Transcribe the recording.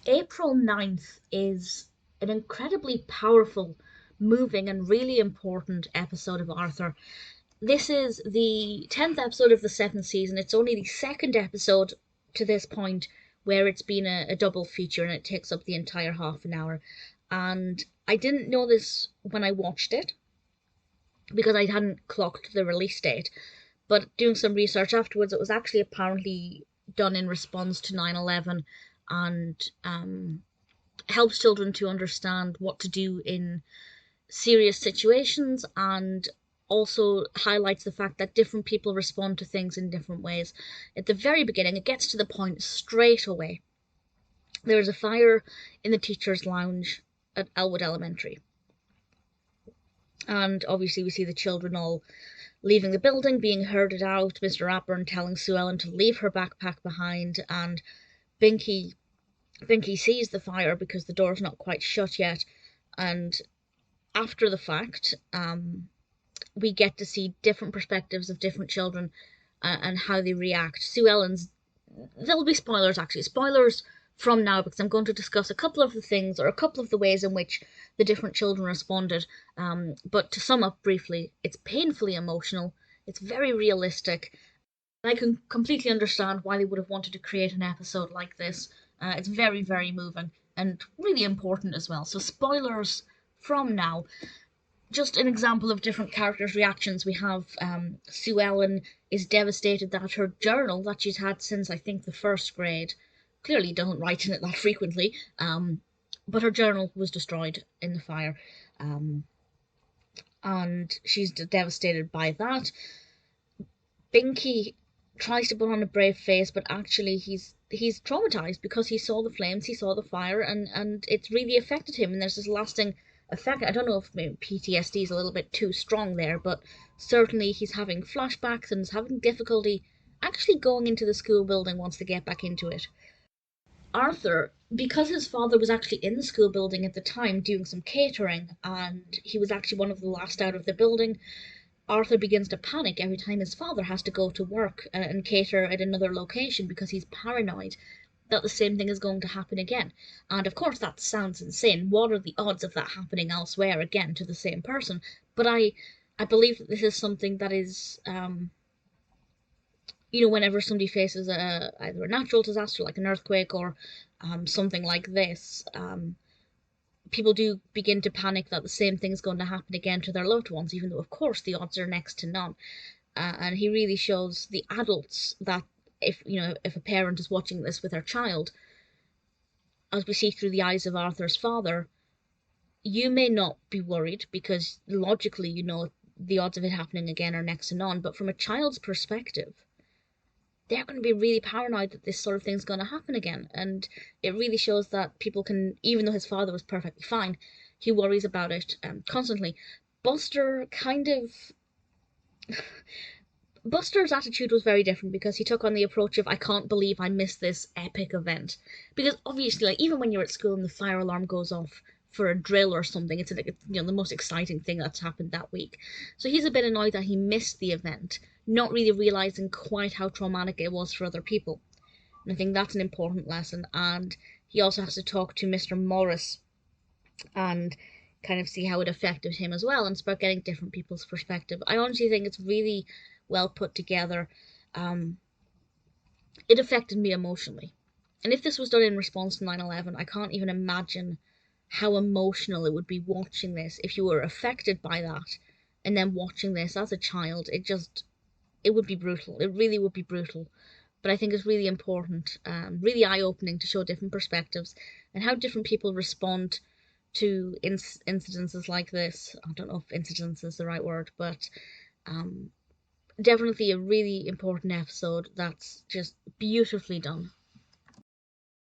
April 9th is an incredibly powerful, moving, and really important episode of Arthur. This is the 10th episode of the 7th season. It's only the second episode to this point where it's been a double feature and it takes up the entire half an hour. And I didn't know this when I watched it because I hadn't clocked the release date. But doing some research afterwards, it was actually apparently done in response to 9/11 and helps children to understand what to do in serious situations, and also highlights the fact that different people respond to things in different ways. At the very beginning, it gets to the point straight away. There is a fire in the teacher's lounge at Elwood Elementary. And obviously we see the children all leaving the building, being herded out, Mr. Rapburn telling Sue Ellen to leave her backpack behind, and Binky sees the fire because the door's not quite shut yet, and after the fact, we get to see different perspectives of different children and how they react. Sue Ellen's... There'll be spoilers, actually. Spoilers from now, because I'm going to discuss a couple of the things, or a couple of the ways in which the different children responded. But to sum up briefly, it's painfully emotional, it's very realistic, and I can completely understand why they would have wanted to create an episode like this. It's very, very moving, and really important as well. So spoilers from now. Just an example of different characters' reactions. We have Sue Ellen is devastated that her journal that she's had since, I think, the first grade, clearly doesn't write in it that frequently, but her journal was destroyed in the fire, and she's devastated by that. Binky tries to put on a brave face, but actually he's traumatized because he saw the flames, he saw the fire, and it's really affected him, and there's this lasting effect. I don't know if maybe PTSD is a little bit too strong there, but certainly he's having flashbacks and is having difficulty actually going into the school building once they get back into it. Arthur, because his father was actually in the school building at the time doing some catering, and he was actually one of the last out of the building, Arthur begins to panic every time his father has to go to work and cater at another location because he's paranoid that the same thing is going to happen again. And of course that sounds insane. What are the odds of that happening elsewhere again to the same person? But I believe that this is something that is, whenever somebody faces either a natural disaster like an earthquake or something like this, people do begin to panic that the same thing is going to happen again to their loved ones, even though of course the odds are next to none. And he really shows the adults that if a parent is watching this with their child, as we see through the eyes of Arthur's father, you may not be worried because logically the odds of it happening again are next to none, but from a child's perspective, they're going to be really paranoid that this sort of thing's going to happen again. And it really shows that people can, even though his father was perfectly fine, he worries about it constantly. Buster's attitude was very different because he took on the approach of, I can't believe I missed this epic event. Because obviously, even when you're at school and the fire alarm goes off for a drill or something, it's the most exciting thing that's happened that week. So he's a bit annoyed that he missed the event, not really realising quite how traumatic it was for other people. And I think that's an important lesson. And he also has to talk to Mr. Morris and kind of see how it affected him as well, and it's about getting different people's perspective. I honestly think it's really well put together. It affected me emotionally. And if this was done in response to 9/11, I can't even imagine how emotional it would be watching this if you were affected by that and then watching this as a child. It would be brutal. It really would be brutal. But I think it's really important, really eye-opening to show different perspectives and how different people respond to incidences like this. I don't know if incidence is the right word, but definitely a really important episode that's just beautifully done.